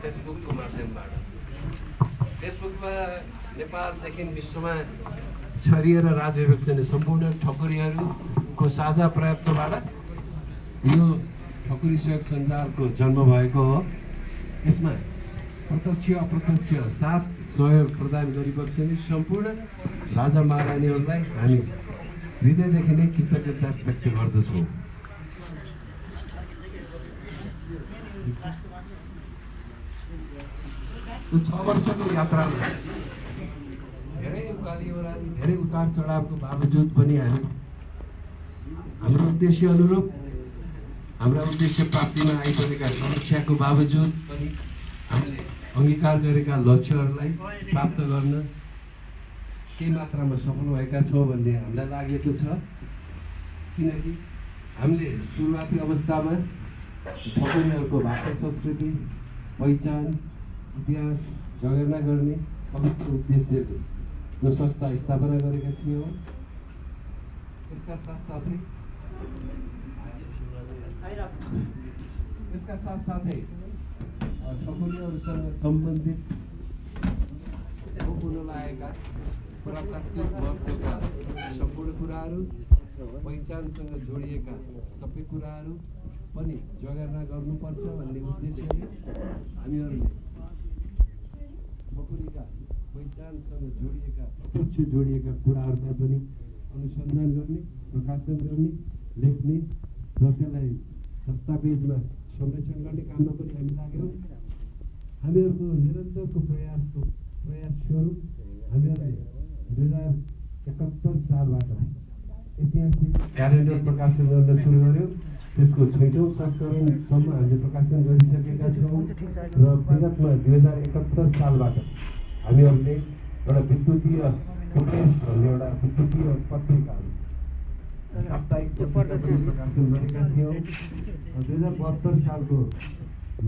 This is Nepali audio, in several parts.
फेसबुकको माध्यमबाट। फेसबुकमा नेपालदेखि विश्वमा छरिएर राज्यव्यवस्था गर्ने सम्पूर्ण ठकुरीहरूको साझा प्रयत्नबाट यो ठकुरी सहयोग सञ्जालको जन्म भएको हो। यसमा प्रत्यक्ष अप्रत्यक्ष साथ सहयोग प्रदान गरिबक्सने सम्पूर्ण राजा महारानीहरूलाई हामी हृदयदेखि नै कृतज्ञता व्यक्त गर्दछौँ। यो 6 वर्षको यात्रामा धेरै उकाली ओह्राली धेरै उतार चढावको बावजुद पनि हामी हाम्रो उद्देश्य अनुरूप हाम्रा उद्देश्य प्राप्तिमा आइपरेका समस्याको बावजुद पनि हामीले अङ्गीकार गरेका लक्ष्यहरूलाई प्राप्त गर्न केही मात्रामा सफल भएका छौँ भन्ने हामीलाई लागेको छ। किनकि हामीले सुरुवाती अवस्थामा ठकुरीहरूको भाषा संस्कृति पहिचान इतिहास जगेर्ना गर्ने पवित्र उद्देश्यले यो संस्था स्थापना गरेका थियौँ। यसका साथसाथै ठकुरीहरूसँग सम्बन्धित हुन लागेका पुरातात्विक महत्त्वका सम्पूर्ण कुराहरू पहिचानसँग जोडिएका सबै कुराहरू पनि जगेर्ना गर्नुपर्छ भन्ने उद्देश्यले हामीहरूले ठकुरीका पहिचानसँग जोडिएका कुराहरूलाई पनि अनुसन्धान गर्ने, प्रकाशन गर्ने, लेख्ने र त्यसलाई दस्तावेजमा संरक्षण गर्ने काममा पनि हामी लाग्यौँ। हामीहरूको निरन्तरको प्रयास स्वरूप हामीहरूले 2071 सालबाट ऐतिहासिक क्यालेन्डर प्रकाशन गर्न सुरु गर्यो। त्यसको 6औं संस्करणसम्म हामीले प्रकाशन गरिसकेका छौँ र विगतमा 2071 सालबाट हामीहरूले एउटा विद्युतीय फुटेज भन्ने एउटा विद्युतीय पत्रिकाहरू साप्ताहिक प्रकाशन गरेका थियौँ। 2072 सालको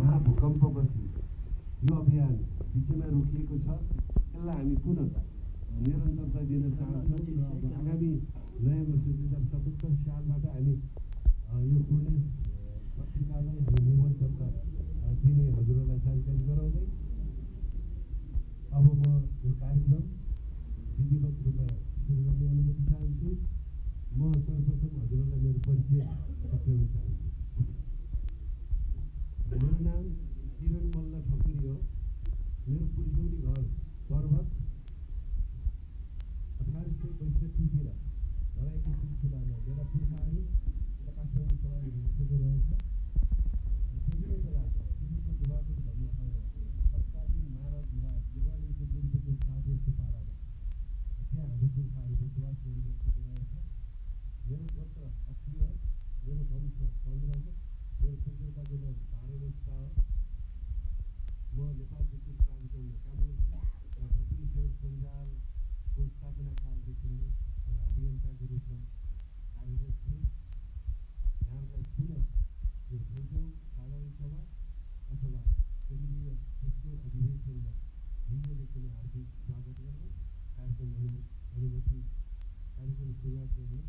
महाभूकम्पपछि यो अभियान बिचमा रोकिएको छ। यसलाई हामी पुनः निरन्तरता दिन चाहन्छौँ र आगामी नयाँ वर्ष 2077 सालबाट हामी यो फुटेज पत्रिकालाई हामी निरन्तरता दिने हजुरहरूलाई जानकारी गराउँदै अब म यो कार्यक्रम विधिवत रूपमा सुरु गर्ने अनुमति चाहन्छु। म सर्वप्रथम हजुरहरूलाई मेरो परिचय बताउन चाहन्छु। मेरो नाम किरण मल्ल ठकुरी हो। मेरो पुर्खौली घर पर्वत 1862तिर लडाइँको सिलसिलामा मेरा पुर्खाहरू काठमाडौँ सवारी हिँडेको रहेछ। त्यतिकै बेला पुलिसको दुवाको भन्ने तत्कालीन मारत विभाग दिवालीको पूर्वको साधेको पालामा त्यहाँ हाम्रो पुर्खाहरू बसोबास गरिबसेको रहेछ। मेरो गोत्र अत्रिय हो, मेरो वंश चन्द्र हो, मेरो कुलदेवताको नाम भारवत्सा हो। म नेपालदेखि प्रान्तमा काम गर्छु र ठकुरी सहयोग सञ्जालको स्थापना कालदेखि नै एउटा अभियन्ताको रूपमा कार्यरत छु। यहाँलाई पुनः यो 6औं साधारण सभा अथवा केन्द्रीय तेस्रो अधिवेशनमा हिजोदेखि नै हार्दिक स्वागत गर्दै कार्यक्रम सुरुवात गर्ने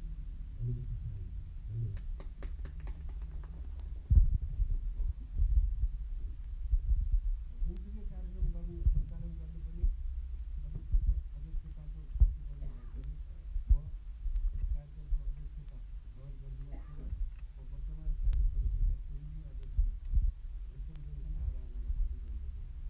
अनुमति चाहन्छु। धन्यवाद। जुनसुकै कार्यक्रम सञ्चालन गर्न पनि अध्यक्षताको प्रतिपन्न भएकोले म यस कार्यक्रमको अध्यक्षता ग्रहण गरिदिएको छु। म वर्तमान कार्य समितिका केन्द्रीय अध्यक्ष रेशमदेव शाहराजलाई हार्दिक अनुरोध गर्छु।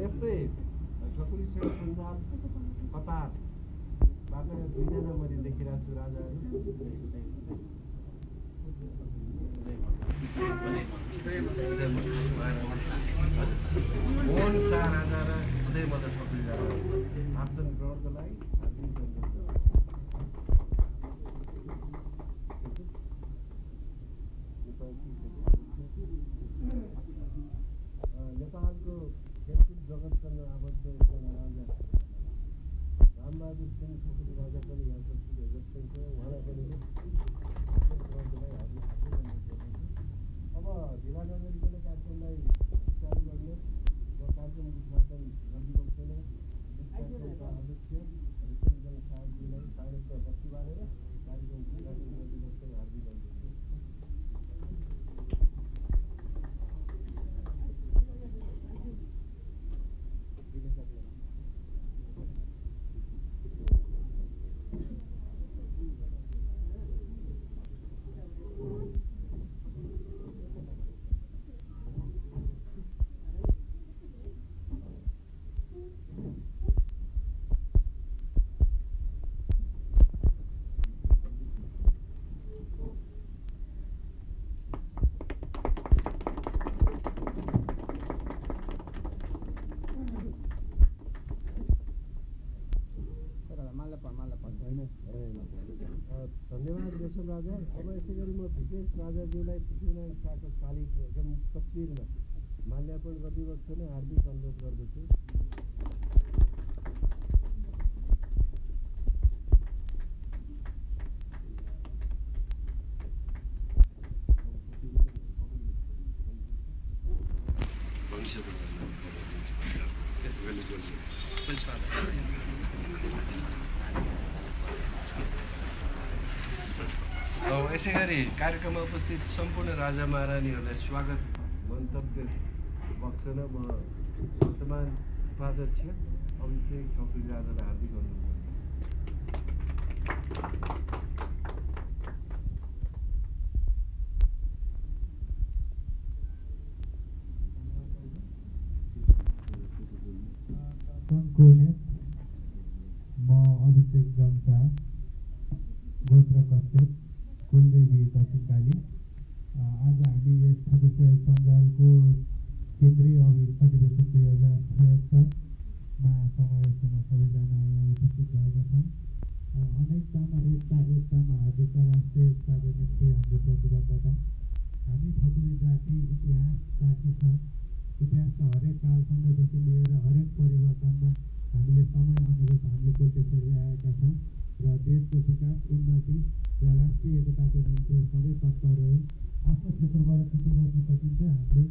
यस्तै ठकुरी सेठ सञ्जाल कतारबाट दुईजना मैले देखिरहेको छु राजाहरू मोहन शाह राजा र उदय मदन ठकुरी राजा आसन ग्रहणको लागि नेपालको खेलकुद जगतसँग आबद्ध एकजना राजा रामबहादुर सिंह ठकुरी राजा पनि यहाँ उपस्थित जस्तै छ उहाँलाई पनि अब ढिला नगरिकन कार्यक्रमलाई सुचारू गर्न र कार्यक्रम उद्घाटन गरिदिएको छैन कार्यक्रमका अध्यक्ष हरिचन्द्र साहबजीलाई कार्यक्रम बत्ती बालेर कार्यक्रम उद्घाटन गरिदिएको छैन हार्दिक अनुरोध धन्यवाद रेशम राजा। अब यसै गरी म भिकेश राजाज्यूलाई पृथ्वीनारायण शाहको शालिग एकदम तस्विरमा माल्यार्पण गरिदिएको छैन हार्दिक अनुरोध गर्दछु। यसै गरी कार्यक्रममा उपस्थित सम्पूर्ण राजा महारानीहरूलाई स्वागत मन्तव्य बक्सन म वर्तमान उपाध्यक्ष अभिषेक ठकुरी राजालाई हार्दिक अनुरोध गर्छु। म अभिषेक जन्ता गोत्र कश्यप कुलदेवी दक्षिणकाली। आज हामी यस ठकुरी सञ्जालको केन्द्रीय अधिवेशन 2076मा समावेशमा सबैजना यहाँ उपस्थित भएका छौँ। अनेकतामा एकता, एकतामा हार्दिकता, राष्ट्रिय एकताको निम्ति हाम्रो प्रतिबद्धता। हामी ठकुरी जाति इतिहास साक्षी छ। इतिहासका हरेक कालखण्डदेखि लिएर हरेक परिवर्तनमा हामीले समय अनुरूप हामीले कोल्टे फेर्दै आएका छौँ र देशको विकास, उन्नति र राष्ट्रिय एकताको निम्ति सबै तत्पर रहे आफ्नो क्षेत्रबाट के गर्न सकिन्छ हामीले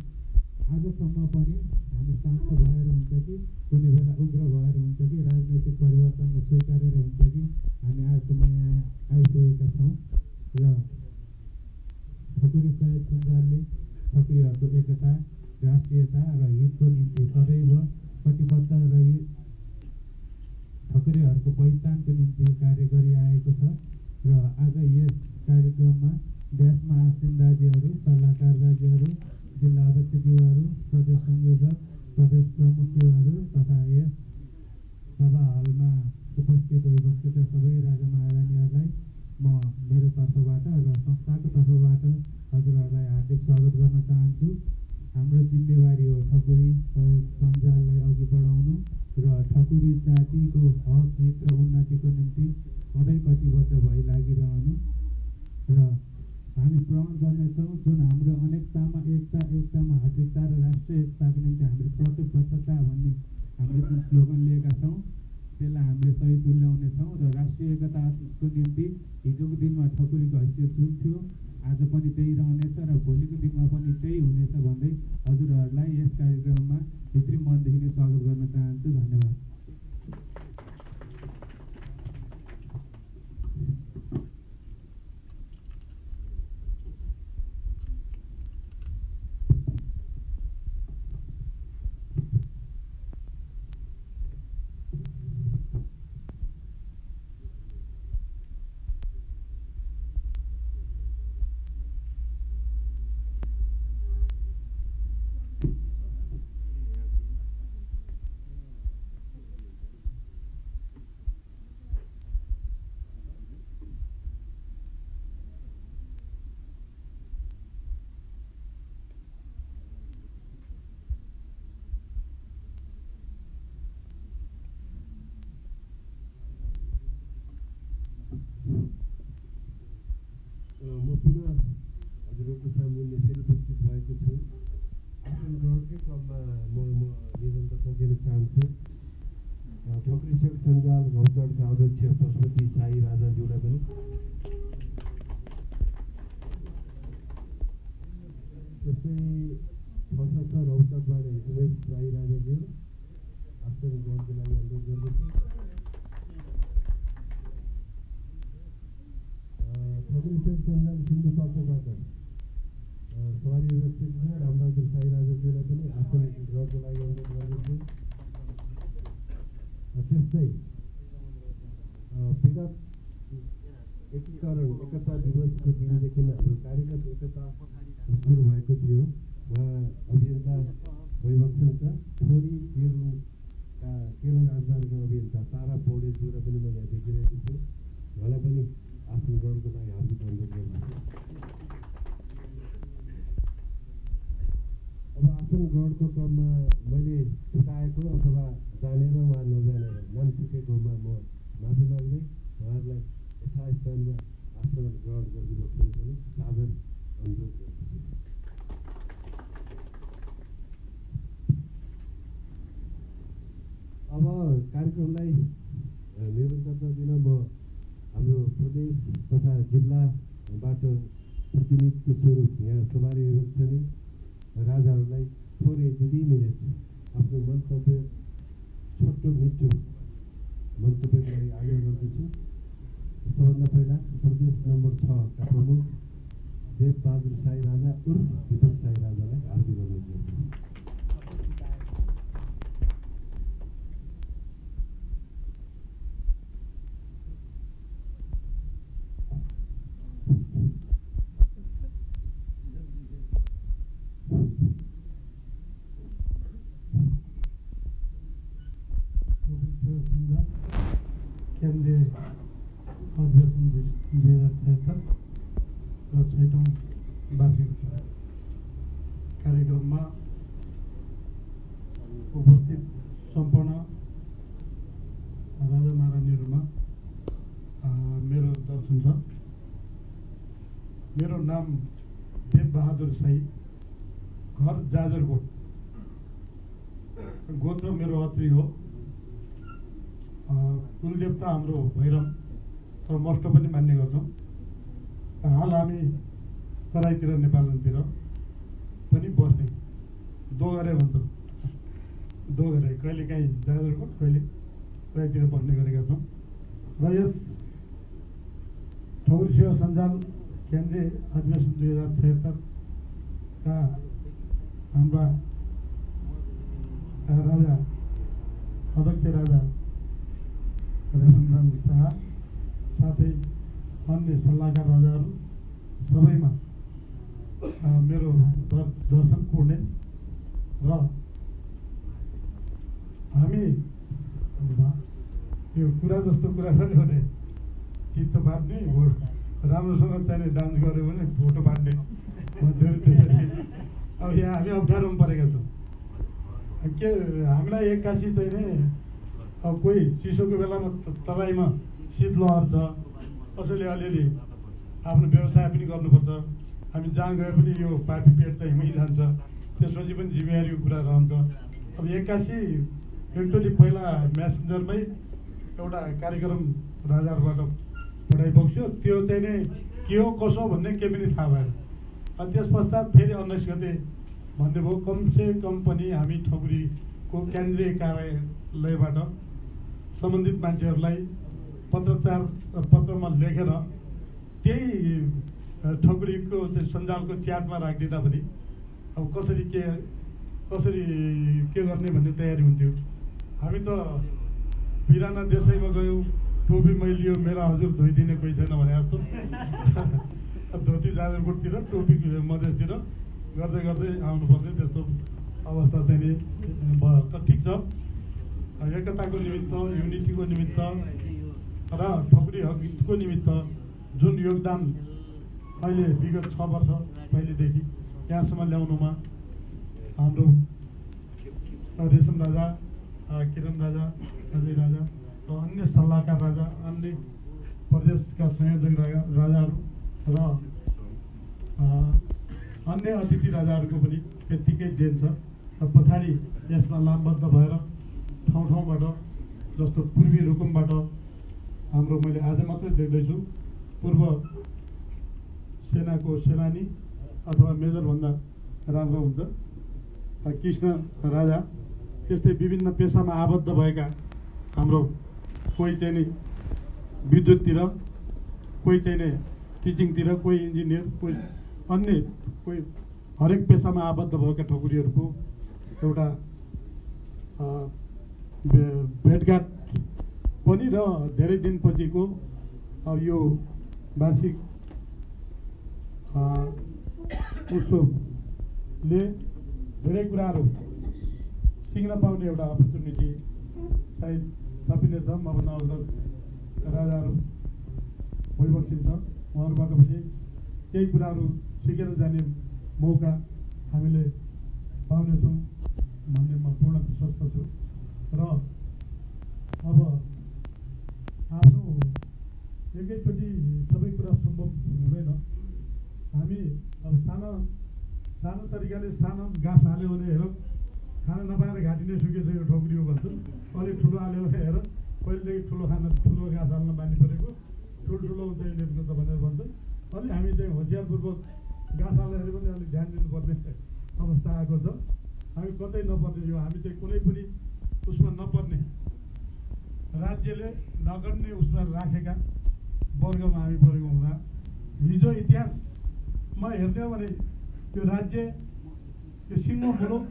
आजसम्म पनि हामी शान्त भएर हुन्छ कि कुनै बेला उग्र भएर हुन्छ कि राजनैतिक परिवर्तनलाई स्वीकारेर हुन्छ कि हामी आजसम्म यहाँ आइपुगेका छौँ र ठकुरी सञ्जालले ठकुरीहरूको एकता, राष्ट्रियता र हितको निम्ति सदैव कटिबद्ध रही ठकुरीहरूको पहिचानको निम्ति कार्य गरिआएको छ र आज यस कार्यक्रममा देशमा आसीन राज्यहरू, सल्लाहकार राज्यहरू, जिल्ला अध्यक्षज्यूहरू, प्रदेश संयोजक, प्रदेश प्रमुखज्यूहरू तथा यस सभा हलमा उपस्थित भइबसेका सबै राजा महारानीहरूलाई म मेरो तर्फबाट र संस्थाको तर्फबाट हजुरहरूलाई हार्दिक स्वागत गर्न चाहन्छु। हाम्रो जिम्मेवारी हो ठकुरी सञ्जाललाई अघि बढाउनु र ठकुरी जातिको हक, हित र उन्नतिको निम्ति सधैँ कटिबद्ध भई लागिरहनु र हामी प्रण गर्नेछौँ जुन हाम्रो अनेकतामा एकता, एकतामा हार्दिकता र राष्ट्रिय एकताको निम्ति हाम्रो प्रतिबद्धता भन्ने हामीले जुन स्लोगन लिएका छौँ त्यसलाई हामीले सही तुल्याउनेछौँ र राष्ट्रिय एकताको निम्ति हिजोको दिनमा ठकुरीको हैसियत जुन थियो आज पनि त्यही रहनेछ र भोलिको दिनमा पनि त्यही हुनेछ भन्दै हजुरहरूलाई यस कार्यक्रममा भित्री मनदेखि नै स्वागत गर्न चाहन्छु। धन्यवाद। म पुनः हजुरहरूको सामुन्ने फेरि उपस्थित भएको छु। आसन ग्रहणकै क्रममा म निरन्तरता दिन चाहन्छु। ठकुरी सेवक सञ्जाल रौतहटका अध्यक्ष पशुपति साई राजाज्यूलाई पनि त्यस्तै फसासा रौतहटबाट उमेश साई राजाज्यू आसन ग्रहणको लागि अनुरोध गर्दछु। ठकुरी सेवक सञ्जाल सिन्धुपाल्चोकबाट सवारी व्यवस्थित रामबहादुर साई राजाज्यूलाई पनि आसन ग्रहणको लागि अनुरोध गर्दछु। त्यस्तै विगत एकीकरण एकता दिवसको दिनदेखि हाम्रो कार्यगत एकता सुरु भएको थियो। उहाँ अभियन्ता भइबक्सनका छोरी केरल राजधानीका अभियन्ता तारा पौडेलज्यूलाई पनि मैले यहाँ देखिरहेको छु। उहाँलाई पनि आसन ग्रहणको लागि हार्दिक अनुरोध गर्दछु। अब आसन ग्रहणको क्रममा मैले छुटाएको अथवा जानेर वा नजानेर नाम चुकेकोमा म माफी माग्दै उहाँहरूलाई यथास्थानमा आसन ग्रहण गरिबक्सनु पनि सादर अनुरोध गर्दछु। अब कार्यक्रमलाई निरन्तरता दिन म हाम्रो प्रदेश तथा जिल्लाबाट प्रतिनिधित्व स्वरूप यहाँ सवारी विवेचनी राजाहरूलाई थोरै 2 मिनट आफ्नो मन्तव्य छोटो मिठो मन्तव्यको लागि आग्रह गर्दछु। सबभन्दा पहिला प्रदेश नम्बर 6 का प्रमुख देवबहादुर साई राजा उर्फ दीपक साई राजालाई हार्दिक अनुरोध गर्दछु। केन्द्रीय अधिवेशन 2076 र 6औं वार्षिक कार्यक्रममा उपस्थित सम्पूर्ण राजा महारानीहरूमा मेरो दर्शन छ। मेरो नाम देवबहादुर साई, घर जाजरकोट, गोत्र मेरो अत्री हो। कुलदेवता हाम्रो भैरव र मष्ट पनि मान्ने गर्छौँ। हाल हामी तराईतिर नेपालतिर पनि बस्ने दोगरे भन्छौँ। दोगरे कहिले काहीँ जाजरकोट कहिले तराईतिर बस्ने गरेका छौँ। र यस ठकुरी सेवा सञ्जाल केन्द्रीय अधिवेशन 2076 का हाम्रा राजा अध्यक्ष राजा रेशमधन शाह साथै अन्य सल्लाहकार राजाहरू सबैमा मेरो दर्शन पुग्ने र हामी यो कुरा जस्तो कुरा गऱ्यो भने चित्त बाँड्ने राम्रोसँग चाहिने डान्स गऱ्यो भने फोटो बाँड्ने त्यसरी अब यहाँ हामी अप्ठ्यारोमा परेका छौँ। के हामीलाई एक्कासी चाहिँ नि अब कोही चिसोको बेलामा तराईमा शीतलहर छ, कसैले अलिअलि आफ्नो व्यवसाय पनि गर्नुपर्छ। हामी जहाँ गए पनि यो पार्टी पेट चाहिँ हिँड्दै जान्छ, त्यसपछि पनि जिम्मेवारीको कुरा रहन्छ। अब एक्कासी एकचोटि पहिला म्यासेन्जरमै एउटा कार्यक्रम राजाहरूबाट पठाइ बक्स्यो। त्यो चाहिँ नै के हो कसो भन्ने केही पनि थाहा भएन। अनि त्यस पश्चात फेरि 19 गते भन्नुभयो कमसे कम पनि हामी ठकुरीको केन्द्रीय कार्यालयबाट सम्बन्धित मान्छेहरूलाई पत्रमा लेखेर त्यही ठकुरीको चाहिँ सञ्जालको च्याटमा राखिदिँदा पनि अब कसरी के गर्ने भन्ने तयारी हुन्थ्यो। हामी त बिराना देशैमा गयौँ, टोपी मैलियो, मेरा हजुर धोइदिने कोही छैन भने जस्तो धोती जाजरकोटतिर टोपी मधेसतिर गर्दै गर्दै आउनुपर्ने त्यस्तो अवस्था चाहिँ नि भयो। त ठिक छ, एकताको निमित्त, युनिटीको निमित्त र ठकुरी हकको निमित्त जुन योगदान अहिले विगत 6 वर्ष पहिलेदेखि यहाँसम्म ल्याउनुमा हाम्रो रेशम राजा, किरण राजा, अजय राजा र अन्य सल्लाहकार राजा, अन्य प्रदेशका संयोजक राजाहरू र अन्य अतिथि राजाहरूको पनि त्यत्तिकै देन छ। र पछाडि यसमा लामबद्ध भएर ठाउँ ठाउँबाट जस्तो पूर्वी रुकुमबाट हाम्रो मैले आज मात्रै देख्दैछु पूर्व सेनाको सेनानी अथवा मेजरभन्दा राम्रो हुन्छ कृष्ण राजा, त्यस्तै विभिन्न पेसामा आबद्ध भएका हाम्रो कोही चाहिँ नि विद्युततिर, कोही चाहिँ नि टिचिङतिर, कोही इन्जिनियर, कोही अन्य कोही हरेक पेसामा आबद्ध भएका ठकुरीहरूको एउटा भेटघाट पनि र धेरै दिनपछिको यो वार्षिक उत्सवले धेरै कुराहरू सिक्न पाउने एउटा अपर्च्युनिटी सायद थपिनेछ। मभन्दा अग्रज राजाहरू भइबक्सिन्छ, उहाँहरूबाट पनि केही कुराहरू सिकेर जाने मौका हामीले पाउनेछौँ भन्ने म पूर्ण विश्वस्त छु। र अब आफ्नो एकैचोटि सबै कुरा सम्भव हुँदैन। हामी अब सानो तरिकाले सानो घाँस हाल्यो भने हेर खाना नपाएर घाँटी नै सुकेछ यो ठकुरी हो भन्छ। अलिक ठुलो हाल्यो भने हेर पहिलेदेखि ठुलो घाँस हाल्न बानी परेको, ठुल्ठुलो हुन्छ यिनीहरूको त भनेर भन्छ। अलि हामी चाहिँ होसियारपूर्वक घाँस हाल्दाखेरि पनि अलिक ध्यान दिनुपर्ने अवस्था आएको छ। हामी कतै नपर्ने, यो हामी चाहिँ कुनै पनि उसमा नपर्ने, राज्यले नगर्ने उसमा राखेका वर्गमा हामी परेको हुँदा हिजो इतिहासमा हेर्ने हो भने त्यो राज्य, त्यो सिङ्गो मुलुक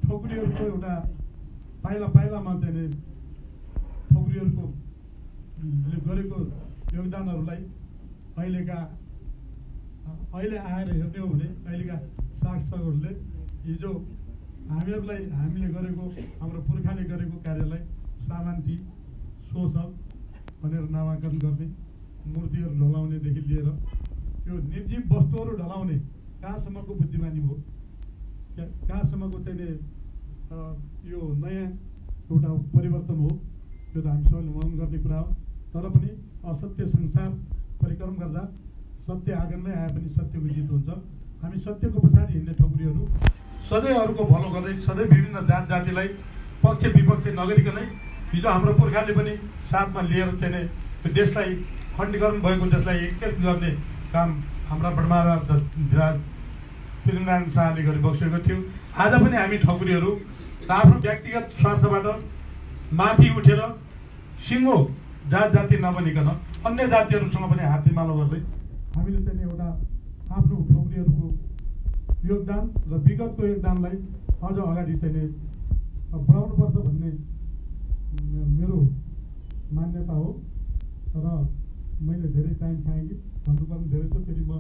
ठकुरीहरूको एउटा पाइलामा चाहिँ ठकुरीहरूको गरेको योगदानहरूलाई अहिले आएर हेर्ने हो भने अहिलेका शासकहरूले हिजो हामीले गरेको, हाम्रो पुर्खाले गरेको कार्यलाई सामान्ती शोषक भनेर नामाकरण गर्ने, मूर्तिहरू ढलाउनेदेखि लिएर त्यो निर्जीव वस्तुहरू ढलाउने कहाँसम्मको बुद्धिमानी हो, कहाँसम्मको चाहिँ यो नयाँ एउटा परिवर्तन हो, त्यो त हामी सबैले मनन गर्ने कुरा हो। तर पनि असत्य संसार परिक्रम गर्दा सत्य आँगनमै आए पनि सत्यको जित हुन्छ। हामी सत्यको पछाडि हिँड्ने ठकुरीहरू सधैँ अरूको भलो गर्दै, सधैँ विभिन्न जात जातिलाई पक्ष विपक्ष नगरिकनै हिजो हाम्रो पुर्खाले पनि साथमा लिएर चाहिँ त्यो देशलाई खण्डीकरण भएको देशलाई एकीकृत गर्ने काम हाम्रा बडमारा धिराज पृथ्वीनारायण शाहले गरिबक्सेको थियो। आज पनि हामी ठकुरीहरू आफ्नो व्यक्तिगत स्वार्थबाट माथि उठेर सिङ्गो जात जाति नबनिकन अन्य जातिहरूसँग पनि हातेमालो गर्दै हामीले चाहिँ एउटा आफ्नो ठकुरीहरूको योगदान र विगतको योगदानलाई अझ अगाडि चाहिँ बढाउनुपर्छ भन्ने मेरो मान्यता हो। र मैले धेरै टाइम खाएँ कि भन्नुपर्ने धेरै छ, फेरि म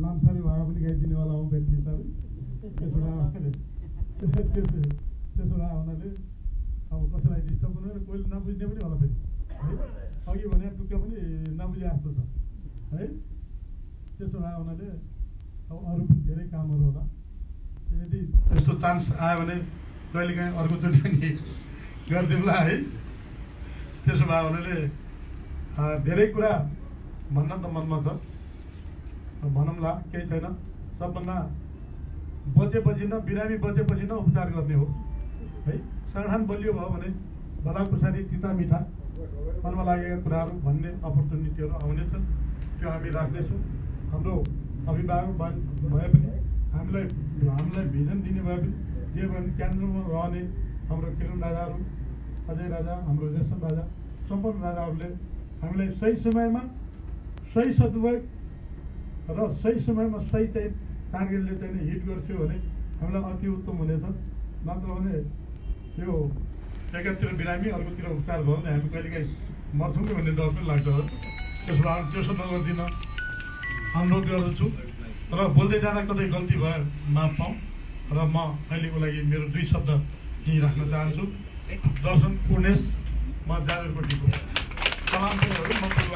लामसारी भाडा पनि गाइदिनेवाला हुँ फेरि बिस्तारै। त्यसो भए हुनाले अब कसैलाई डिस्टर्ब हुँदैन, कोहीले नबुझ्ने पनि होला फेरि है, अघि भने टुक्का पनि नबुझे जस्तो छ है। त्यसो भए हुनाले अब अरू पनि धेरै कामहरू होला, यदि त्यस्तो चान्स आयो भने कहिलेकाहीँ अर्कोचोटि पनि गरिदिउँला है। त्यसो भए हुनाले धेरै कुरा भन्न त मनमा छ, भनौँला, केही छैन। सबभन्दा बजेपछि न बिरामी बजेपछि न उपचार गर्ने हो है। संगठन बलियो भयो भने भला खुसारी तिता मिठा मनमा लागेका कुराहरू भन्ने अपर्च्युनिटीहरू आउनेछन्, त्यो हामी राख्नेछौँ। हाम्रो अभिभावक भए पनि हामीलाई भिजन दिने भए पनि जे भए पनि केन्द्रमा रहने हाम्रो किरण राजाहरू, अजय राजा, हाम्रो रेशम राजा, सम्पूर्ण राजाहरूले हामीलाई सही समयमा सही सदुपयोग र सही समयमा सही चाहिँ टार्गेटले चाहिँ हिट गर्छौँ भने हामीलाई अति उत्तम हुनेछ। नत्र भने यो एकातिर बिरामी अर्कोतिर उपचार भयो भने हामी कहिलेकाहीँ मर्छौँ कि भन्ने डर पनि लाग्छ। त्यसो नगरिदिन अनुरोध गर्दछु र बोल्दै जाँदा कतै गल्ती भयो माफ पाऊँ र म अहिलेको लागि मेरो 2 शब्द यहीँ राख्न चाहन्छु। दर्शन पूर्णेश, म जाजरकोटीको सलामहरू म पूर्व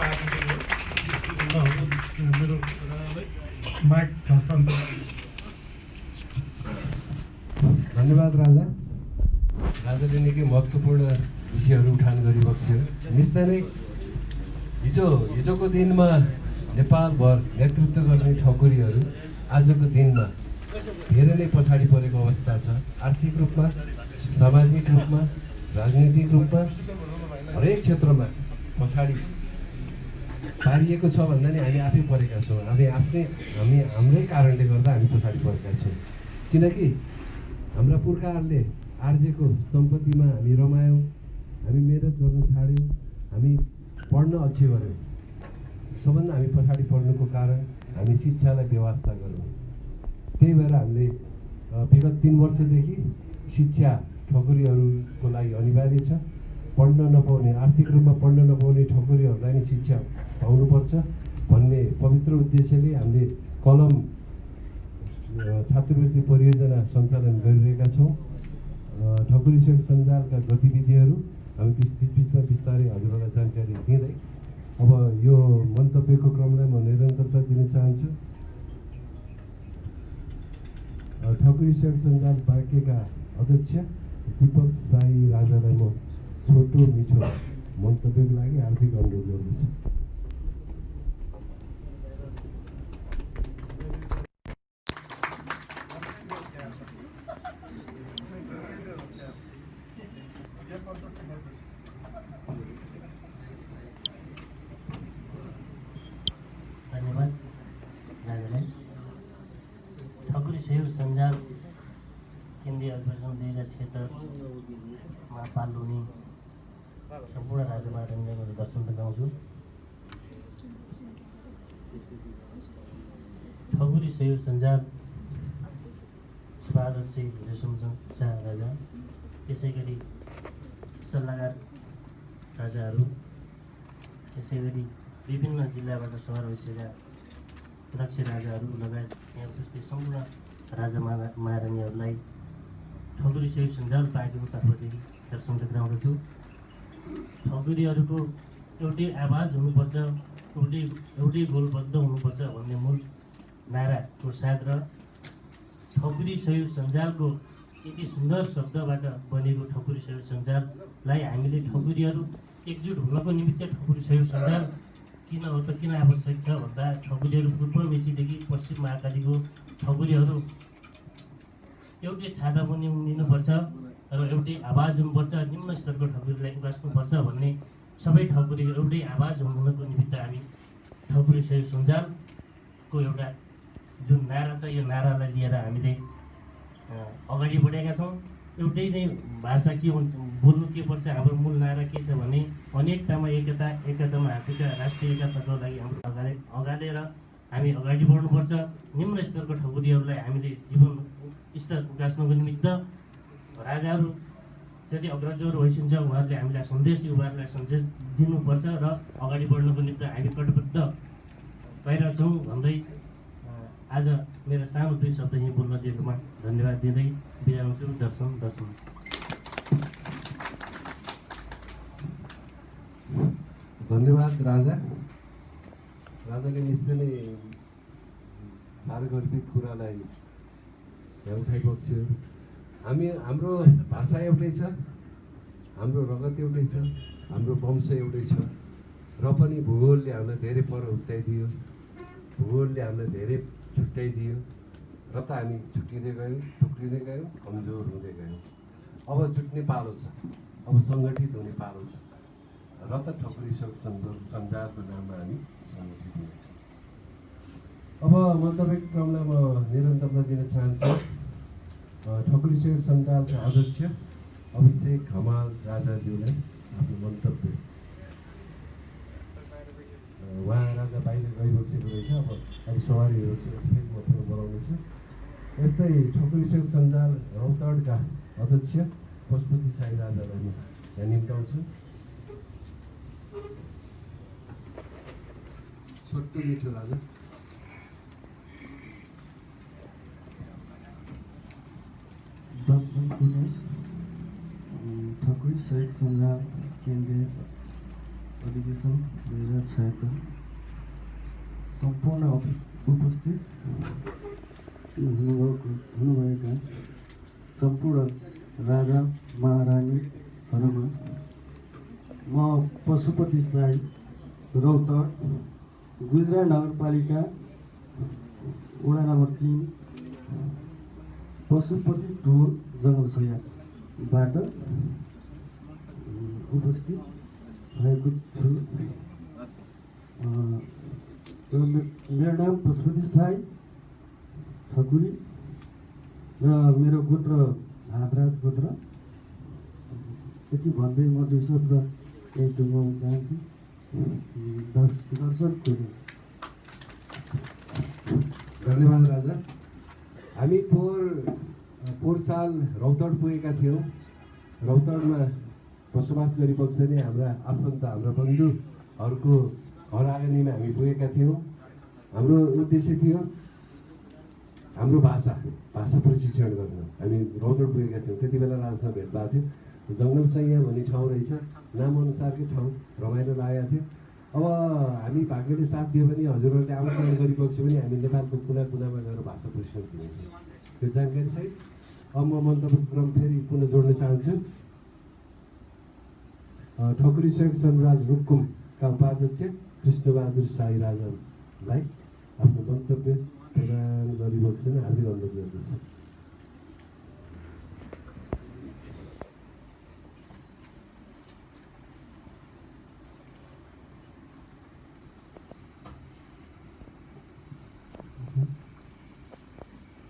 मेरो माइक हस्तान्तरण। धन्यवाद राजा। राजाले निकै महत्त्वपूर्ण विषयहरू उठान गरिबक्स्यो। निश्चय नै हिजोको दिनमा नेपालभर नेतृत्व गर्ने ठकुरीहरू आजको दिनमा धेरै नै पछाडि परेको अवस्था छ। आर्थिक रूपमा, सामाजिक रूपमा, राजनीतिक रूपमा, हरेक क्षेत्रमा पछाडि पारिएको छ भन्दा नि हामी आफै परेका छौँ। हाम्रै कारणले गर्दा हामी पछाडि परेका छौँ। किनकि हाम्रा पुर्खाहरूले आर्जेको सम्पत्तिमा हामी रमायौँ, हामी मेहनत गर्न छाड्यौँ, हामी पढ्न अल्छी गऱ्यौँ। सबभन्दा हामी पछाडि पढ्नुको कारण हामी शिक्षालाई व्यवस्था गऱ्यौँ। त्यही भएर हामीले विगत 3 वर्षदेखि शिक्षा ठकुरीहरूको लागि अनिवार्य छ। पढ्न नपाउने, आर्थिक रूपमा पढ्न नपाउने ठकुरीहरूलाई नै शिक्षा पाउनुपर्छ भन्ने पवित्र उद्देश्यले हामीले कलम छात्रवृत्ति परियोजना सञ्चालन गरिरहेका छौँ। ठकुरी सहयोग सञ्जालका गतिविधिहरू हामी बिचमा बिस्तारै हजुरहरूलाई जानकारी दिँदै अब यो मन्तव्यको क्रमलाई म निरन्तरता दिन चाहन्छु। ठकुरी सहयोग सञ्जाल बाँकेका अध्यक्ष दीपक साई राजालाई म छोटो मिठो मन्तव्यको लागि हार्दिक अनुरोध गर्दछु। धन्यवाद राजालाई। ठकुरी सहयोग सञ्जाल केन्द्रीय अधिवेशन 2076मा पाल्नुहुने सम्पूर्ण राजा महारानीको दर्शन गाउँछु। ठकुरी सहयोग सञ्जाल सभाध्यक्ष रेशम शाह राजा, त्यसै गरी सल्लाहकार राजाहरू, त्यसै गरी विभिन्न जिल्लाबाट सभा भइसकेका अध्यक्ष राजाहरू लगायत यहाँ उपस्थित सम्पूर्ण राजा महारानीहरूलाई ठकुरी सहयोग सञ्जाल पार्टीको तर्फदेखि दर्शन गराउँदछु। ठकुरीहरूको एउटै आवाज हुनुपर्छ, एउटै गोलबद्ध हुनुपर्छ भन्ने मूल नाराको साथ र ठकुरी सहयोग सञ्जालको यति सुन्दर शब्दबाट बनेको ठकुरी सहयोग सञ्जाललाई हामीले ठकुरीहरू एकजुट हुनको निमित्त ठकुरी सहयोग सञ्जाल किन हो त किन आवश्यक छ भन्दा ठकुरीहरू पूर्व मेचीदेखि पश्चिम महाकालीको ठकुरीहरू एउटै छाता पनि उम्रिनुपर्छ र एउटै आवाज हुनुपर्छ, निम्न स्तरको ठकुरीलाई उकास्नुपर्छ भन्ने सबै ठकुरी एउटै आवाज हुनको निमित्त हामी ठकुरी सहयोग सञ्जालको एउटा जुन नारा छ यो नारालाई लिएर हामीले अगाडि बढेका छौँ। एउटै नै भाषा के बोल्नु के पर्छ, हाम्रो मूल नारा के छ भने अनेकतामा एकता, एकतामा हातेका राष्ट्रिय एकताको लागि हाम्रो अगालेर हामी अगाडि बढ्नुपर्छ। निम्न स्तरको ठकुरीहरूलाई हामीले जीवन स्तर उकास्नको निमित्त राजाहरू जति अग्रजहरू भइसक्छ उहाँहरूले हामीलाई उहाँहरूलाई सन्देश दिनुपर्छ र अगाडि बढ्नको निमित्त हामी कटिबद्ध भइरहेछौँ भन्दै आज मेरो सानो 2 शब्द यहीँ बोल्न दिएकोमा धन्यवाद दिँदै बिदा हुन्छु। दर्शन। धन्यवाद राजा। राजाले निश्चय नै सार्वगर्भित कुरालाई उठाइबक्स्यो। हाम्रो भाषा एउटै छ, हाम्रो रगत एउटै छ, हाम्रो वंश एउटै छ र पनि भूगोलले हामीलाई धेरै पर हुत्याइदियो, भूगोलले हामीलाई धेरै छुट्याइदियो र त हामी छुट्टिँदै गयौँ, टुक्रिँदै गयौँ, कमजोर हुँदै गयौँ। अब जुट्ने पालो छ, अब सङ्गठित हुने पालो छ। रत ठकुरी शोक सञ्जालको नाममा हामी सङ्गठित हुनेछौँ। अब मन्तव्य क्रमलाई म निरन्तरता दिन चाहन्छु। ठकुरी शोक सञ्जालका अध्यक्ष अभिषेक हमाल राजाज्यूलाई आफ्नो मन्तव्य। उहाँ राजा बाहिर गइबक्सेको रहेछ, अब अहिले सवारीहरू फेरि म फेरि बोलाउनेछु। यस्तै ठकुरी शोक सञ्जाल रौतडका अध्यक्ष पशुपति साई राजालाई म यहाँ निम्ताउँछु। छोटो मिठो राजा। दर्शन पुनेश ठकुरी शोक सञ्जाल केन्द्रीय अधिवेशन 2076 सम्पूर्ण उपस्थित हुनुभएका सम्पूर्ण राजा महारानीहरूमा म पशुपति साई रौतड गुजरात नगरपालिका वडा नम्बर 3 पशुपति टोल जङ्गलसैयाबाट उपस्थित भएको छु। मेरो नाम पशुपति साई ठकुरी र मेरो गोत्र हातराज गोत्र। यति भन्दै म 2 शब्द यही टुङ्गाउन चाहन्छु। दर्शन पुनेश। धन्यवाद राजा। हामी पोहोर साल रौतड पुगेका थियौँ। रौतडमा बसोबास गरिबक्सने हाम्रा आफन्त हाम्रा बन्धुहरूको घर आँगनीमा हामी पुगेका थियौँ। हाम्रो उद्देश्य थियो हाम्रो भाषा प्रशिक्षण गर्न। हामी रौतड पुगेका थियौँ। त्यति बेला राजासँग भेट भएको थियो। जङ्गलसैया भन्ने ठाउँ रहेछ, नामअनुसारकै ठाउँ, रमाइलो लागेको थियो। अब हामी भाग्यले साथ दियो भने हजुरहरूले आमन्त्रण गरिबक्स्यो भने हामी नेपालको कुना कुनामा गएर भाषा प्रशिक्षण दिनेछौँ। त्यो जानकारी सहित अब म मन्तव्य क्रम फेरि पुनः जोड्न चाहन्छु। ठकुरी शोक सञ्जाल रुकुमका उपाध्यक्ष कृष्णबहादुर साई राजालाई आफ्नो मन्तव्य प्रदान गरिबक्सन हार्दिक अनुरोध गर्दछु।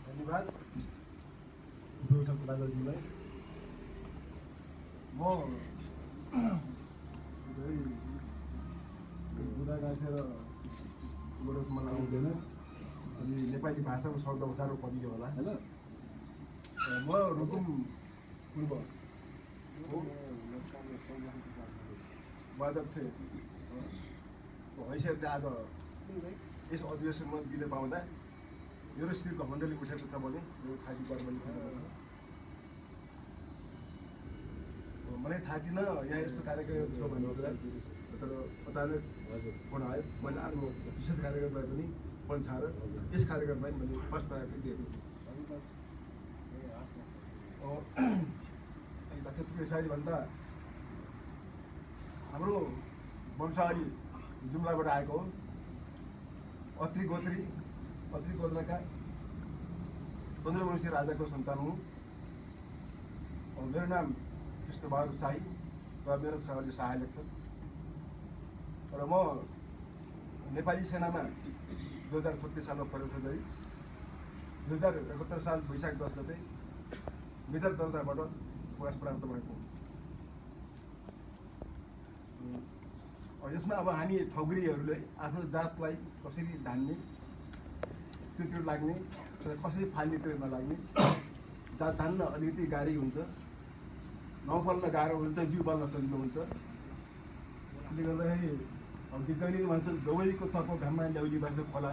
धन्यवाद राजाज्यूलाई। म बुढा गाँसेर बोलेको मलाई आउँदैन। अनि नेपाली भाषाको शब्द उतारो परियो होला होइन। म रुकुम पूर्व उपाध्यक्ष हैसियतले आज यस अधिवेशनमा दिन पाउँदा मेरो शिर घमण्डले उठेको छ भने मेरो छाती गर्वले उठेको छ। मलाई थाहा थिएन यहाँ यस्तो कार्यक्रम छ भनेर, तर अचानक फोन आयो। मैले आफ्नो विशेष कार्यक्रमलाई पनि फोन छाएर यस कार्यक्रमलाई मैले फर्स्ट प्रायोरिटी दिएको। त्यतिकै यसरी भन्दा हाम्रो वंशावली जुम्लाबाट आएको हो। अत्री गोत्रका 15 वर्षीय राजाको सन्तान हुँ। मेरो नाम कृष्णबहादुर साई र मेरो छोराले सहायक छ। र म नेपाली सेनामा 2036 सालमा प्रवेश गरी 2071 साल वैशाख 10 गते मेजर दर्जाबाट प्रकाश प्राप्त भएको। यसमा अब हामी ठकुरीहरूले आफ्नो जातलाई कसरी धान्ने, त्यो लाग्ने, कसरी फाल्ने त्यो नलाग्ने। जात धान्न अलिकति गाह्रै हुन्छ, नाउँ पाल्न गाह्रो हुन्छ, जिउ पाल्न सजिलो हुन्छ। त्यसले गर्दाखेरि अब विज्ञानीले भन्छन् दौडीको चर्को घाममा ल्याउली बाँस खोला,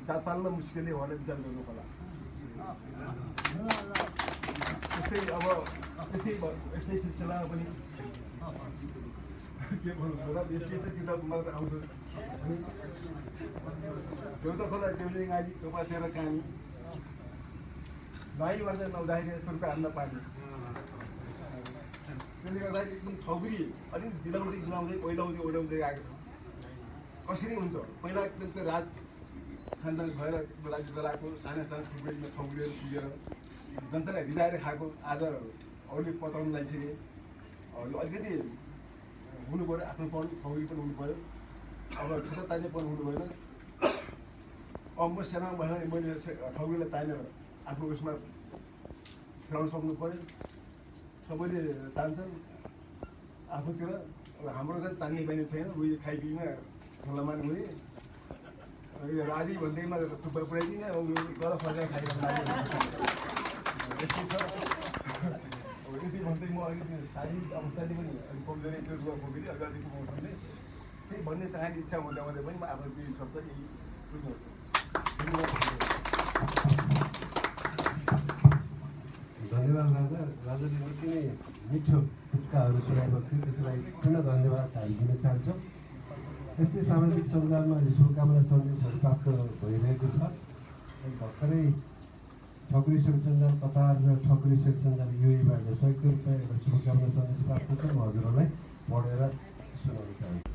जात पाल्न मुस्किलले होला विचार गर्नु होला। यस्तै सिलसिलामा पनि के भन्नु होला, यस्तै किताब मात्र आउँछ। देउता खोला देउली गाडी बसेर कानी नाइ वर्ष नहुँदाखेरि तुर्का हान्न पानी। त्यसले गर्दाखेरि एकदम ठकुरी अलिक बिलाउँदै ओइलाउँदै आएको छ। कसरी हुन्छ पहिला एकदम त्यो राज खानदान भएर राज्य चलाएको साना ठुक्रीमा ठकुरीहरू पुगेर जनतालाई रिजाएर खाएको आज अरूले पचाउन लागिसके। अलिकति हुनु पऱ्यो, आफ्नोपन ठौरी पनि हुनु पऱ्यो। अब खुट्टा तान्नेपन हुनु भएन। अब म सेनामा भयो भने मैले ठौरीलाई तानेर आफ्नो उसमा चलाउन सक्नु पऱ्यो। सबैले तान्छन् आफूतिर। हाम्रो चाहिँ तान्ने बानी छैन। उयो खाइपिमा ठुलामान उयो राजी भन्दैमा थुप्पा पुऱ्याइदिने गर फर्काइ खाएर यस्तै छ। यति भन्दै म अलिकति शारीरिक अवस्थाले पनि अलिक कमजोरी छु, कोभिडले अलिकति मौसमले त्यही भन्ने चाहने इच्छा हुँदा हुँदै पनि म आफ्नो 2 शब्द यही बुझ्नुहुन्छ। धन्यवाद राजा। राजाले निकै नै मिठो टिप्काहरू सुनाइबक्छ, त्यसलाई पुनः धन्यवाद हामी दिन चाहन्छौँ। यस्तै सामाजिक सञ्जालमा शुभकामना सन्देशहरू प्राप्त भइरहेको छ। भर्खरै ठकुरी सेवा सञ्जाल कतार र ठकुरी सेवा सञ्जाल युएबाट संयुक्त रूपमा एउटा शुभकामना सन्देश प्राप्त छ। म हजुरहरूलाई पढेर सुनाउन चाहन्छु।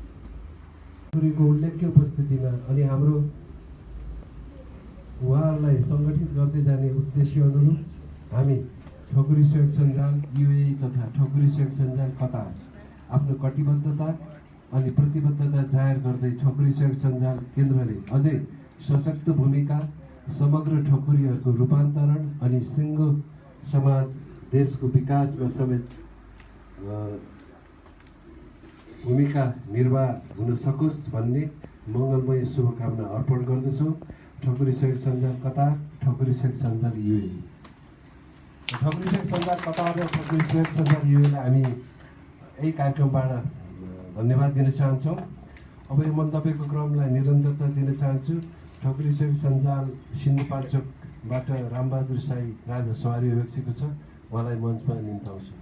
ठकुरीको उल्लेख्य उपस्थितिमा अनि हाम्रो उहाँहरूलाई सङ्गठित गर्दै जाने उद्देश्य अनुरूप हामी ठकुरी सेवा सञ्जाल युए तथा ठकुरी सेवा सञ्जाल कतार आफ्नो कटिबद्धता अनि प्रतिबद्धता जाहेर गर्दै ठकुरी सेवा सञ्जाल केन्द्रले अझै सशक्त भूमिका, समग्र ठकुरीहरूको रूपान्तरण अनि सिङ्गो समाज देशको विकासमा समेत भूमिका निर्वाह हुन सकोस् भन्ने मङ्गलमय शुभकामना अर्पण गर्दछौँ। ठकुरी सेवा सञ्जाल कतार, ठकुरी सेवा सञ्जाल युए। ठकुरी सेवा सञ्जाल कतार र ठकुरी सेवा सञ्जाल युएलाई हामी यही कार्यक्रमबाट धन्यवाद दिन चाहन्छौँ। अब यो मन्तव्यको क्रमलाई निरन्तरता दिन चाहन्छु। ठकुरी सेवा सञ्जाल सिन्धुपाल्चोकबाट रामबहादुर साई राजा सवारी भइसकेको छ, उहाँलाई मञ्चमा निम्ताउँछु।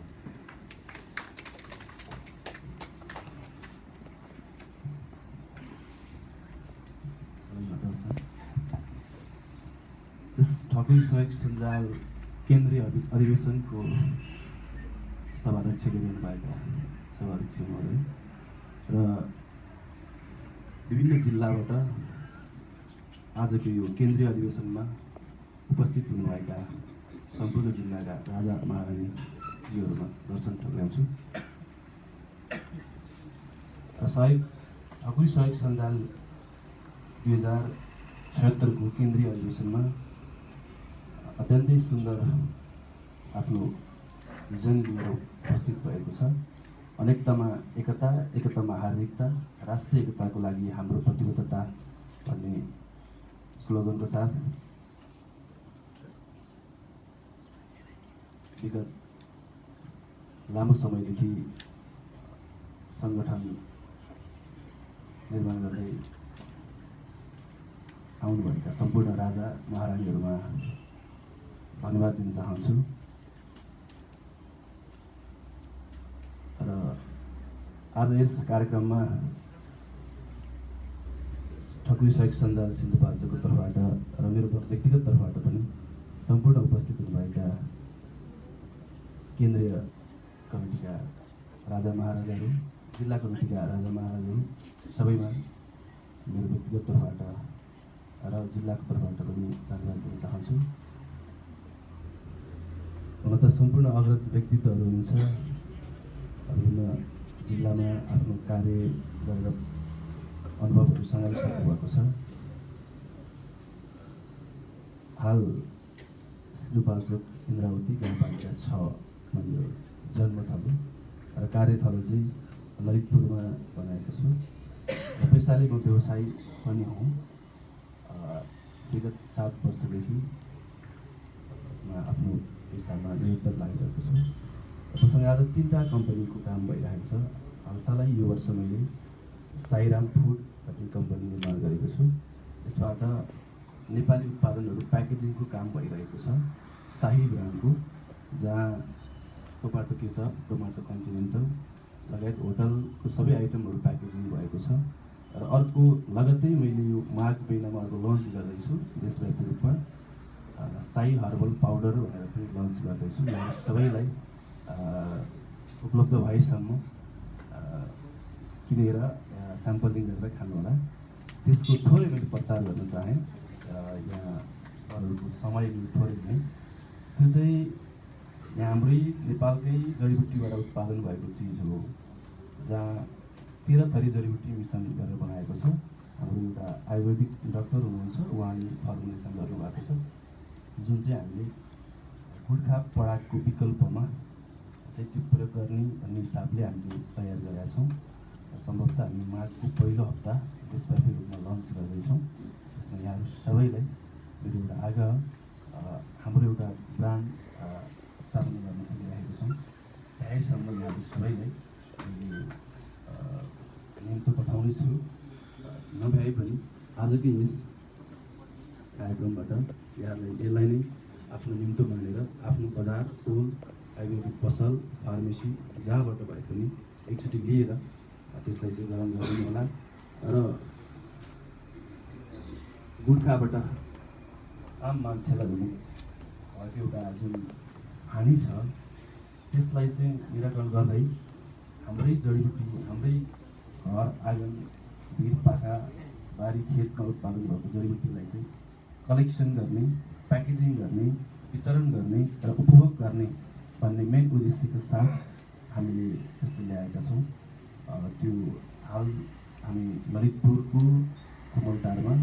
यस ठकुरी सेवा सञ्जाल केन्द्रीय अधिवेशनको सभाध्यक्ष हुनुभएका सभाध्यक्ष महोदय र विभिन्न जिल्लाबाट आजको यो केन्द्रीय अधिवेशनमा उपस्थित हुनुभएका सम्पूर्ण जिल्लाका राजा महारानीजीहरूमा दर्शन टक्राउँछु। ठकुरी सहयोग सञ्जाल 2076 को केन्द्रीय अधिवेशनमा अत्यन्तै सुन्दर आफ्नो भिजन लिएर उपस्थित भएको छ। अनेकतामा एकता, एकतामा हार्दिकता, राष्ट्रिय एकताको लागि हाम्रो प्रतिबद्धता भन्ने स्लोगनको साथ विगत लामो समयदेखि सङ्गठन निर्माण गर्दै आउनुभएका सम्पूर्ण राजा महारानीहरूमा धन्यवाद दिन चाहन्छु। र आज यस कार्यक्रममा ठकुरी सहयोग सञ्जाल सिन्धुपाल्चोकको तर्फबाट र मेरो व्यक्तिगत तर्फबाट पनि सम्पूर्ण उपस्थित हुनुभएका केन्द्रीय कमिटीका राजा महाराजाहरू, जिल्ला कमिटीका राजा महाराजाहरू सबैमा मेरो व्यक्तिगत तर्फबाट र जिल्लाको तर्फबाट पनि धन्यवाद दिन चाहन्छु। हुन त सम्पूर्ण अग्रज व्यक्तित्वहरू हुनुहुन्छ, विभिन्न जिल्लामा आफ्नो कार्य गरेर अनुभवहरू सँगाइसक्नु भएको छ। हाल सिन्धुपाल्चोक इन्द्रावती गाउँपालिका 6 मा यो जन्मथलो र कार्यथलो चाहिँ ललितपुरमा बनाएको छु। र पेसाले म व्यवसायी पनि हुँ। विगत 7 वर्षदेखि म आफ्नो पेसामा निरन्तर लागिरहेको छु। मसँग आज 3टा कम्पनीको काम भइरहेको छ। हालसालै यो वर्ष मैले साईराम फुड भन्ने कम्पनी निर्माण गरेको छु। यसबाट नेपाली उत्पादनहरू प्याकेजिङको काम भइरहेको छ। शाही ब्रान्डको, जहाँ टोमाटो केचप, टोमाटो कन्टिनेन्टल लगायत होटलको सबै आइटमहरू प्याकेजिङ भएको छ। र अर्को लगत्तै मैले यो माघ महिनामा अर्को लन्च गर्दैछु देशव्यापी रूपमा, साई हर्बल पाउडर भनेर पनि लन्च गर्दैछु। सबैलाई उपलब्ध भएसम्म किनेर स्याम्पलिङ गरेर खानुहोला। त्यसको थोरै मैले प्रचार गर्न चाहेँ। यहाँ सरहरूको समय थोरै नै, त्यो चाहिँ यहाँ हाम्रै नेपालकै जडीबुटीबाट उत्पादन भएको चिज हो, जहाँ 13 थरी जडीबुटी मिसन गरेर बनाएको छ। हाम्रो एउटा आयुर्वेदिक डाक्टर हुनुहुन्छ, उहाँले फर्मुलेसन गर्नुभएको छ, जुन चाहिँ हामीले गुर्खा परागको विकल्पमा चाहिँ त्यो प्रयोग गर्ने भन्ने हिसाबले हामीले तयार गरेका छौँ। सम्भवतः हामी मार्चको पहिलो हप्ता देशव्यापी रूपमा लन्च गर्दैछौँ। त्यसमा यहाँहरू सबैलाई मेरो एउटा आग्रह, हाम्रो एउटा ब्रान्ड स्थापना गर्न खोजिरहेको छौँ। भ्याएसम्म यहाँहरू सबैलाई मैले निम्तो पठाउने छु। नभ्याए पनि आजकै यस कार्यक्रमबाट यहाँलाई यसलाई नै आफ्नो निम्तो मानेर आफ्नो बजार, टोल, आयुर्वेदिक पसल, फार्मेसी जहाँबाट भए पनि एकचोटि लिएर त्यसलाई चाहिँ ग्रहण गरिदिनु होला। र गुर्खाबाट आम मान्छेलाई हुने भएको एउटा जुन हानि छ त्यसलाई चाहिँ निराकरण गर्दै हाम्रै जडीबुटी, हाम्रै घर आँगन, भिर पाखा, बारी खेतमा उत्पादन भएको जडीबुटीलाई चाहिँ कलेक्सन गर्ने, प्याकेजिङ गर्ने, वितरण गर्ने र उपभोग गर्ने भन्ने मेन उद्देश्यका साथ हामीले त्यसलाई ल्याएका छौँ। त्यो हाल हामी ललितपुरको कुमलटारमा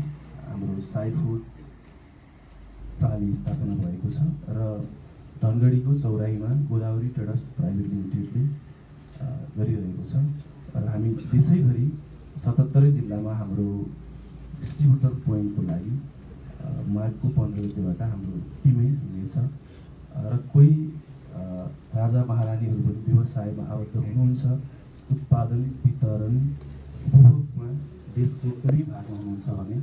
हाम्रो साई फुड प्रणाली स्थापना भएको छ र धनगढीको चौराहीमा गोदावरी ट्रेडर्स प्राइभेट लिमिटेडले गरिरहेको छ। र हामी देशैभरि 77 जिल्लामा हाम्रो डिस्ट्रिब्युटर पोइन्टको लागि मार्चको 15 गतेबाट हाम्रो टिमै हुनेछ। र कोही राजा महारानीहरू पनि व्यवसायमा आबद्ध हुनुहुन्छ, उत्पादन, वितरण, उपभोगमा देशको कुनै भागमा हुनुहुन्छ भने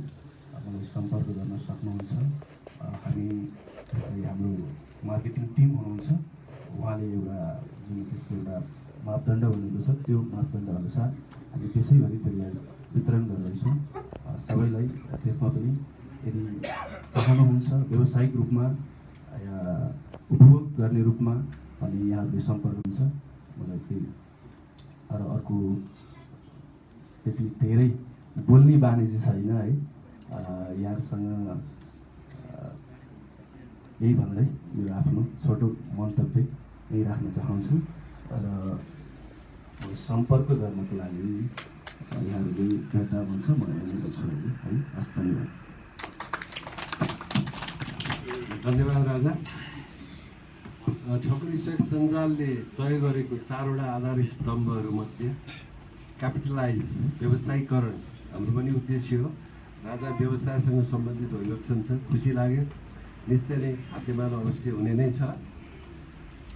मलाई सम्पर्क गर्न सक्नुहुन्छ। हामी त्यसलाई हाम्रो मार्केटिङ टिम हुनुहुन्छ, उहाँले एउटा जुन त्यसको एउटा मापदण्ड बनेको छ त्यो मापदण्ड अनुसार हामी त्यसैभरि त्यसलाई वितरण गर्दैछौँ सबैलाई। त्यसमा पनि यदि चाहनुहुन्छ व्यावसायिक रूपमा या उपभोग गर्ने रूपमा अनि यहाँहरूले सम्पर्क हुन्छ मलाई त्यही। र अर्को त्यति धेरै बोल्ने बानी चाहिँ छैन है, यहाँहरूसँग यही भन्दै मेरो आफ्नो छोटो मन्तव्य यही राख्न चाहन्छु। र सम्पर्क गर्नको लागि यहाँहरूले दर्ता भन्छ म यहाँनिर छु है। हस्, धन्यवाद। धन्यवाद राजा। ठकुरी सेठ सञ्जालले तय गरेको 4वटा आधार स्तम्भहरूमध्ये क्यापिटलाइज व्यवसायीकरण हाम्रो पनि उद्देश्य हो। राजा व्यवसायसँग सम्बन्धित भइरहेको छ, खुसी लाग्यो। निश्चय नै हातेमालो अवश्य हुने नै छ।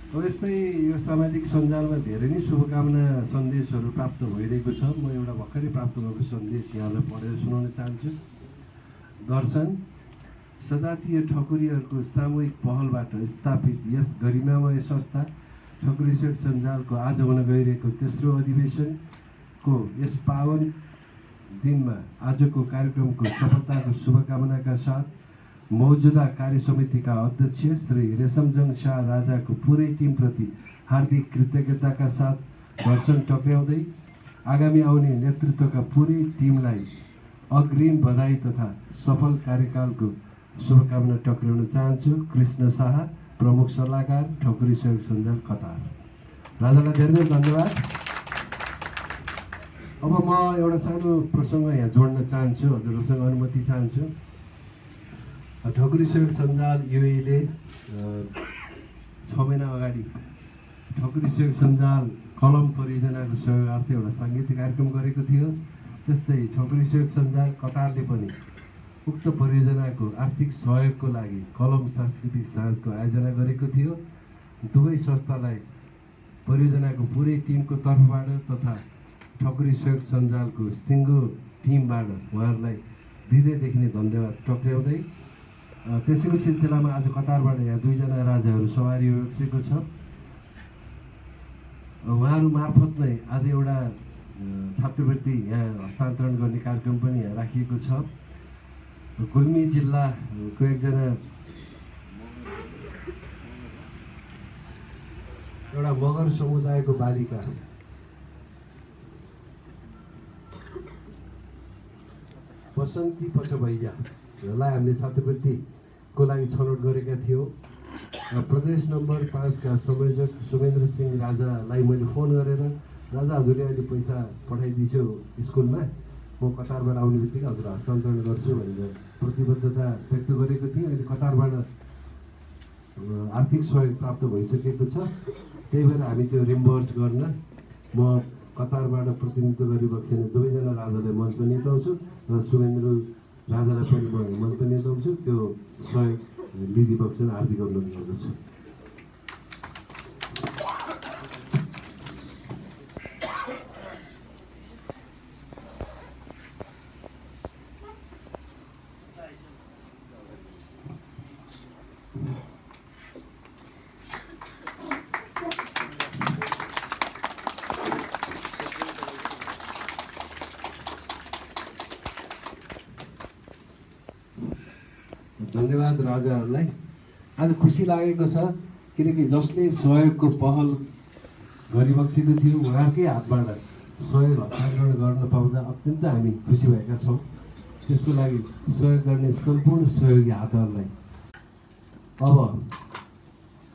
अब यस्तै यो सामाजिक सञ्जालमा धेरै नै शुभकामना सन्देशहरू प्राप्त भइरहेको छ। म एउटा भर्खरै प्राप्त भएको सन्देश यहाँलाई पढेर सुनाउन चाहन्छु। दर्शन सजातीय ठकुरीहरूको सामूहिक पहलबाट स्थापित यस गरिमामय संस्था ठकुरी सेठ सञ्जालको आज हुन गइरहेको तेस्रो अधिवेशनको यस पावन दिनमा आजको कार्यक्रमको सफलताको शुभकामनाका साथ मौजुदा कार्य समितिका अध्यक्ष श्री रेशमजङ शाह राजाको पुरै टिमप्रति हार्दिक कृतज्ञताका साथ दर्शन टक्र्याउँदै आगामी आउने नेतृत्वका पुरै टिमलाई अग्रिम बधाई तथा सफल कार्यकालको शुभकामना टक्र्याउन चाहन्छु। कृष्ण शाह, प्रमुख सल्लाहकार, ठकुरी सेठ सञ्जाल, कतार। राजालाई धेरै धेरै धन्यवाद। अब म एउटा सानो प्रसङ्ग यहाँ जोड्न चाहन्छु, हजुरहरूसँग अनुमति चाहन्छु। ठकुरी सेठ सञ्जाल युएले 6 महिना अगाडि ठकुरी सेठ सञ्जाल कलम परियोजनाको सहयोगार्थ एउटा साङ्गीतिक कार्यक्रम गरेको थियो। त्यस्तै ठकुरी सेठ सञ्जाल कतारले पनि उक्त परियोजनाको आर्थिक सहयोगको लागि कलम सांस्कृतिक साँझको आयोजना गरेको थियो। दुवै संस्थालाई परियोजनाको पुरै टिमको तर्फबाट तथा ठकुरी सेठ सञ्जालको सिङ्गो टिमबाट उहाँहरूलाई हृदयदेखि नै धन्यवाद टक्र्याउँदै त्यसैको सिलसिलामा आज कतारबाट यहाँ 2 जना राजाहरू सवारी बसेको छ। उहाँहरू मार्फत नै आज एउटा छात्रवृत्ति यहाँ हस्तान्तरण गर्ने कार्यक्रम पनि यहाँ राखिएको छ। गुल्मी जिल्लाको एकजना एउटा मगर समुदायको बालिका बसन्ती पचभैयालाई हामीले छात्रवृत्तिको लागि छनौट गरेका थियौँ। प्रदेश नम्बर 5 का संयोजक सुमेन्द्र सिंह राजालाई मैले फोन गरेर राजा हजुरले अहिले पैसा पठाइदिन्छु स्कुलमा, म कतारबाट आउने बित्तिकै हजुर हस्तान्तरण गर्छु भनेर प्रतिबद्धता व्यक्त गरेको थिएँ। अहिले कतारबाट आर्थिक सहयोग प्राप्त भइसकेको छ, त्यही भएर हामी त्यो रिम्बर्स गर्न म कतारबाट प्रतिनिधित्व गरिबक्सेर दुवैजना राजालाई मञ्च पनि निताउँछु र शुभेन्दु राजालाई पनि म मञ्च पनि निताउँछु। त्यो सहयोग लिदिबक्सेर हार्दिक अनुरोध गर्दछु। धन्यवाद राजाहरूलाई। आज खुसी लागेको छ किनकि जसले सहयोगको पहल गरिबक्सेको थियो उहाँकै हातबाट सहयोग हस्तान्तरण गर्न पाउँदा अत्यन्त हामी खुसी भएका छौँ। त्यसको लागि सहयोग गर्ने सम्पूर्ण सहयोगी हातहरूलाई अब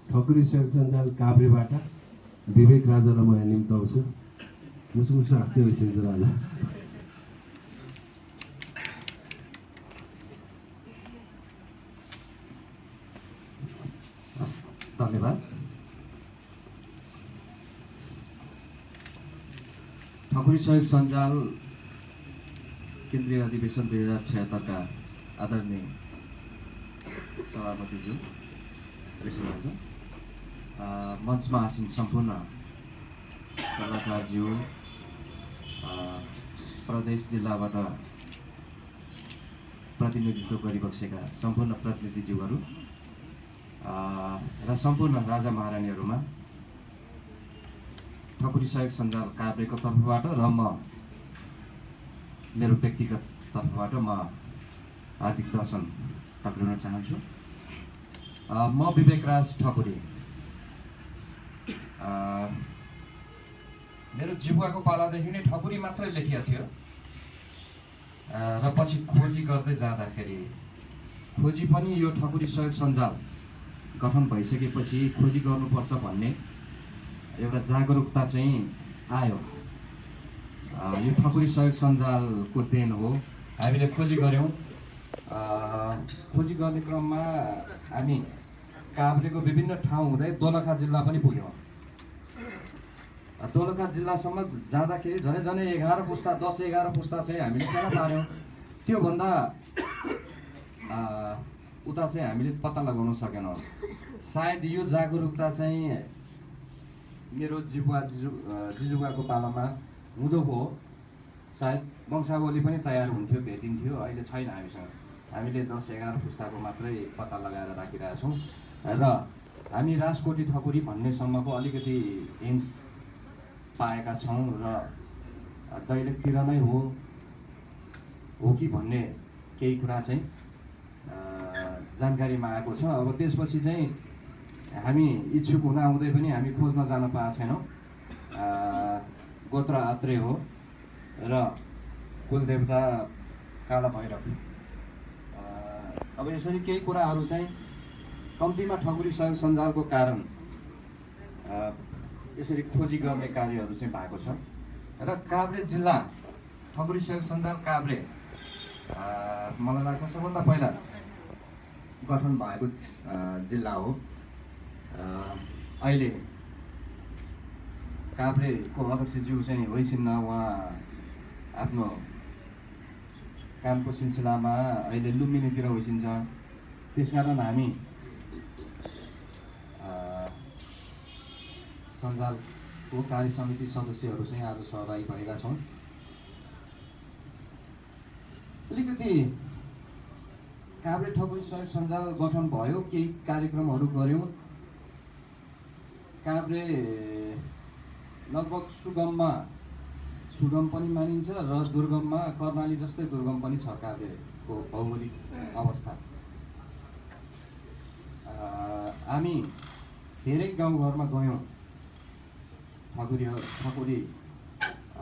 ठकुरी सहयोग सञ्जाल काभ्रेबाट विवेक राजालाई म यहाँ निम्ताउँछु। मुसुमुसु हाँस्दै होइसिन्छ राजा। धन्यवाद। ठकुरी सहयोग सञ्जाल केन्द्रीय अधिवेशन 2076 का आदरणीय सभापतिज्यू ऋषिराज, मञ्चमा आसीन सम्पूर्ण सल्लाहकारज्यू, प्रदेश जिल्लाबाट प्रतिनिधित्व गरिबक्सेका सम्पूर्ण प्रतिनिधिज्यूहरू र सम्पूर्ण राजा महारानीहरूमा ठकुरी सहयोग सञ्जाल काभ्रेको तर्फबाट र म मेरो व्यक्तिगत तर्फबाट म हार्दिक दर्शन टक्राउन चाहन्छु। म विवेकराज ठकुरी, मेरो जिबुवाको पालादेखि नै ठकुरी मात्रै लेखिएको थियो र पछि खोजी गर्दै जाँदाखेरि खोजी पनि यो ठकुरी सहयोग सञ्जाल गठन भइसकेपछि खोजी गर्नुपर्छ भन्ने एउटा जागरुकता चाहिँ आयो। यो ठकुरी सहयोग सञ्जालको देन हो। हामीले खोजी गऱ्यौँ। खोजी गर्ने क्रममा हामी काभ्रेको विभिन्न ठाउँ हुँदै दोलखा जिल्ला पनि पुग्यौँ। दोलखा जिल्लासम्म जाँदाखेरि झनै 11 पुस्ता 10-11 पुस्ता चाहिँ हामीले फेला पार्यौँ। त्योभन्दा उता चाहिँ हामीले पत्ता लगाउन सकेनौँ। सायद यो जागरुकता चाहिँ मेरो जिजुबाको पालामा हुँदो हो। सायद वंशावली पनि तयार हुन्थ्यो, भेटिन्थ्यो। अहिले छैन हामीसँग। हामीले 10-11 पुस्ताको मात्रै पत्ता लगाएर राखिरहेछौँ र हामी राजकोटी ठकुरी भन्नेसम्मको अलिकति हिन्ट्स पाएका छौँ र दैलेखतिर नै हो कि भन्ने केही कुरा चाहिँ जानकारीमा आएको छ। अब त्यसपछि चाहिँ हामी इच्छुक हुँदाहुँदै पनि हामी खोज्न जान पाएको छैनौँ। गोत्र आत्रेय हो र कुलदेवता काला भैरव। अब यसरी केही कुराहरू चाहिँ कम्तीमा ठकुरी सहयोग सञ्जालको कारण यसरी खोजी गर्ने कार्यहरू चाहिँ भएको छ र काभ्रे जिल्ला ठकुरी सहयोग सञ्जाल काभ्रे मलाई लाग्छ सबभन्दा पहिला गठन भएको जिल्ला हो। अहिले काभ्रेको अध्यक्षज्यू चाहिँ होइसिन्न, उहाँ आफ्नो कामको सिलसिलामा अहिले लुम्बिनीतिर होइसिन्छ। त्यसकारण हामी सञ्जालको कार्य समिति सदस्यहरू चाहिँ आज सहभागी भएका छौँ। अलिकति काभ्रे ठकुरी सहयोग सञ्जाल गठन भयो, केही कार्यक्रमहरू गऱ्यौँ। काभ्रे लगभग सुगम पनि मानिन्छ र दुर्गममा कर्णाली जस्तै दुर्गम पनि छ काभ्रेको भौगोलिक अवस्था। हामी धेरै गाउँघरमा गयौँ ठकुरी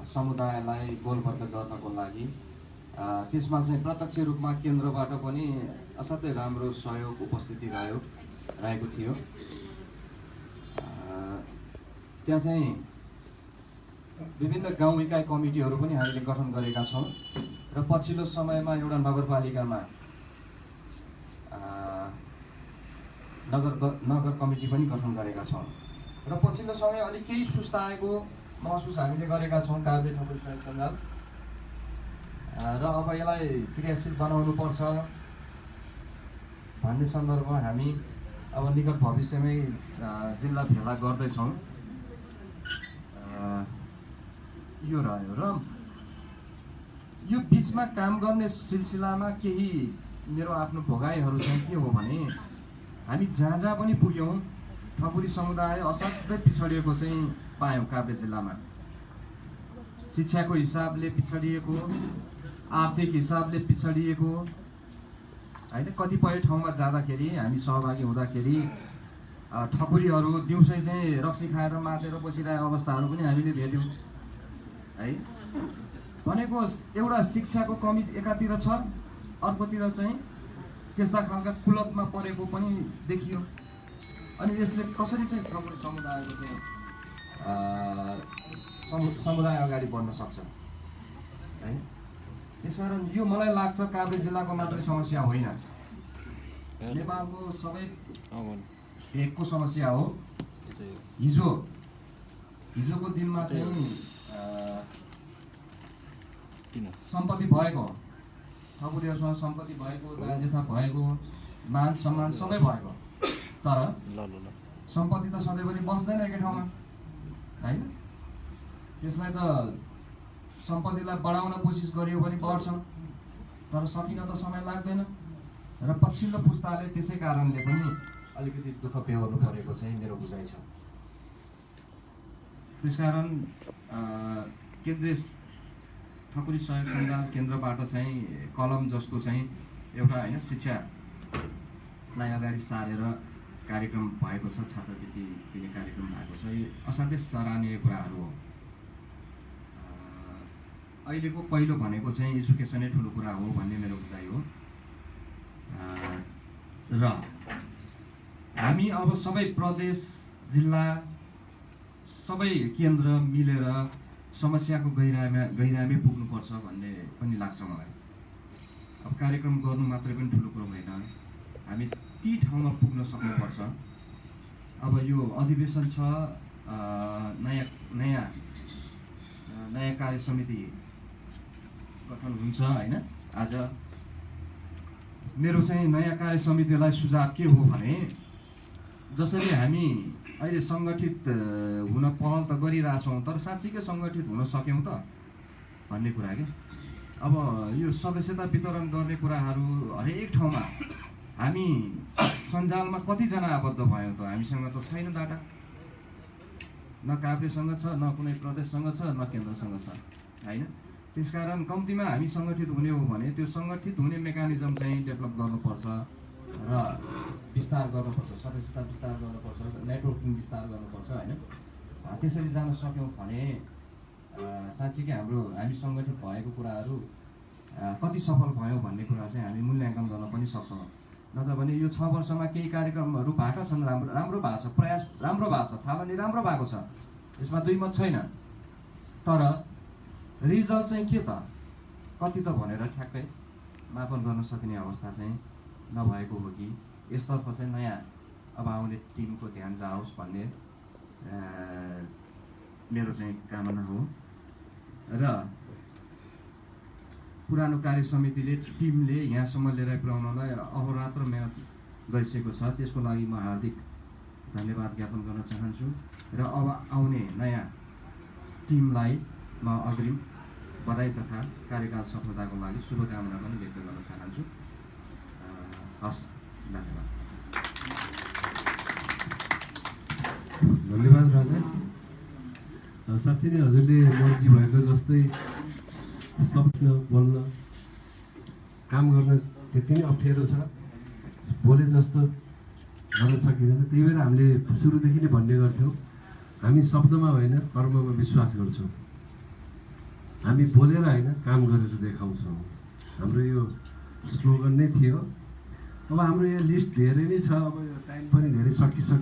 समुदायलाई गोलबद्ध गर्नको लागि। त्यसमा चाहिँ प्रत्यक्ष रूपमा केन्द्रबाट पनि असाध्यै राम्रो सहयोग उपस्थिति रहेको थियो। त्यहाँ चाहिँ विभिन्न गाउँ इकाइ कमिटीहरू पनि हामीले गठन गरेका छौँ र पछिल्लो समयमा एउटा नगरपालिकामा नगर कमिटी पनि गठन गरेका छौँ र पछिल्लो समय अलिक केही सुस्ताएको महसुस हामीले गरेका छौँ काभ्रे ठकुरी सहयोग सञ्जाल र अब यसलाई क्रियाशील बनाउनु पर्छ भन्ने सन्दर्भमा हामी अब निकट भविष्यमै जिल्ला भेला गर्दैछौँ। यो रह्यो र यो बिचमा काम गर्ने सिलसिलामा केही मेरो आफ्नो भोगाइहरू चाहिँ के हो भने हामी जहाँ जहाँ पनि पुग्यौँ ठकुरी समुदाय असाध्यै पिछडिएको चाहिँ पायौँ काभ्रे जिल्लामा। शिक्षाको हिसाबले पिछडिएको, आर्थिक हिसाबले पिछडिएको होइन। कतिपय ठाउँमा जाँदाखेरि हामी सहभागी हुँदाखेरि ठकुरीहरू दिउँसै चाहिँ रक्सी खाएर मातेर बसिरहेको अवस्थाहरू पनि हामीले भेट्यौँ है। भनेको एउटा शिक्षाको कमी एकातिर छ, अर्कोतिर चाहिँ त्यस्ता खालका कुलतमा परेको पनि देखियो। अनि यसले कसरी चाहिँ ठकुरी समुदायको चाहिँ समुदाय अगाडि बढ्न सक्छ है। त्यसकारण यो मलाई लाग्छ काभ्रे जिल्लाको मात्रै समस्या होइन, नेपालको सबै भेगको समस्या हो। हिजोको दिनमा चाहिँ सम्पत्ति भएको, ठकुरीहरूसँग सम्पत्ति भएको, जाँजेथा भएको, मान सम्मान सबै भएको, तर सम्पत्ति त सधैँभरि बस्दैन एकै ठाउँमा होइन। त्यसलाई त सम्पत्तिलाई बढाउन कोसिस गरियो भने बढ्छ, तर सकिन त समय लाग्दैन र पछिल्लो पुस्ताले त्यसै कारणले पनि अलिकति दुःख बेहोर्नु परेको चाहिँ मेरो बुझाइ छ। त्यसकारण केन्द्रीय ठकुरी सहयोग सञ्जाल केन्द्रबाट चाहिँ कलम जस्तो चाहिँ एउटा होइन शिक्षालाई अगाडि सारेर कार्यक्रम भएको छ, छात्रवृत्ति दिने कार्यक्रम भएको छ। यो असाध्यै सराहनीय कुराहरू हो। अहिलेको पहिलो भनेको चाहिँ एजुकेसनै ठुलो कुरा हो भन्ने मेरो बुझाइ हो। र हामी अब सबै प्रदेश, जिल्ला, सबै केन्द्र मिलेर समस्याको गहिराइमै पुग्नुपर्छ भन्ने पनि लाग्छ मलाई। अब कार्यक्रम गर्नु मात्रै पनि ठुलो कुरो होइन, हामी ती ठाउँमा पुग्न सक्नुपर्छ। अब यो अधिवेशन छ, नयाँ कार्य समिति गठन हुन्छ होइन। आज मेरो चाहिँ नयाँ कार्य समितिलाई सुझाव के हो भने जसरी हामी अहिले सङ्गठित हुन पहल त गरिरहेछौँ, तर साँच्चीकै सङ्गठित हुन सक्यौँ त भन्ने कुरा के। अब यो सदस्यता वितरण गर्ने कुराहरू हरेक ठाउँमा हामी सञ्जालमा कतिजना आबद्ध भयौँ त? हामीसँग त छैन डाटा, न काभ्रेसँग छ, न कुनै प्रदेशसँग छ, न केन्द्रसँग छ होइन। त्यसकारण कम्तीमा हामी सङ्गठित हुने हो भने त्यो सङ्गठित हुने मेकानिजम चाहिँ डेभलप गर्नुपर्छ र विस्तार गर्नुपर्छ, सदस्यता विस्तार गर्नुपर्छ, नेटवर्किङ विस्तार गर्नुपर्छ होइन। त्यसरी जान सक्यौँ भने साँच्चीकै हामी सङ्गठित भएको कुराहरू कति सफल भयो भन्ने कुरा चाहिँ हामी मूल्याङ्कन गर्न पनि सक्छौँ। नत्र भने यो 6 वर्षमा केही कार्यक्रमहरू भएका छन्, राम्रो भएको छ, प्रयास राम्रो भएको छ, थालनी राम्रो भएको छ, यसमा दुई मत छैन। तर रिजल्ट चाहिँ के त, कति त भनेर ठ्याक्कै मापन गर्न सकिने अवस्था चाहिँ नभएको हो कि यसतर्फ चाहिँ नयाँ अब आउने टिमको ध्यान जाओस् भन्ने मेरो चाहिँ कामना हो। र पुरानो कार्य समितिले टिमले यहाँसम्म लिएर पुर्याउनलाई अहोरात्र मेहनत गरिसकेको छ, त्यसको लागि म हार्दिक धन्यवाद ज्ञापन गर्न चाहन्छु। र अब आउने नयाँ टिमलाई म अग्रिम बधाई तथा कार्यकाल सफलताको लागि शुभकामना पनि व्यक्त गर्न चाहन्छु। हस्, धन्यवाद। धन्यवाद राजा। साँच्चै नै हजुरले मर्जी भएको जस्तै सोच्न, बोल्न, काम गर्न त्यति नै अप्ठ्यारो छ, बोले जस्तो गर्न सकिँदैन। त्यही भएर हामीले सुरुदेखि नै भन्ने गर्थ्यौँ, हामी शब्दमा होइन कर्ममा विश्वास गर्छौँ। हामी बोलेर होइन काम गरेर देखाउँछौँ, हाम्रो यो स्लोगन नै थियो। अब हाम्रो यहाँ लिस्ट धेरै नै छ, अब यो टाइम पनि धेरै सकिसक्यो।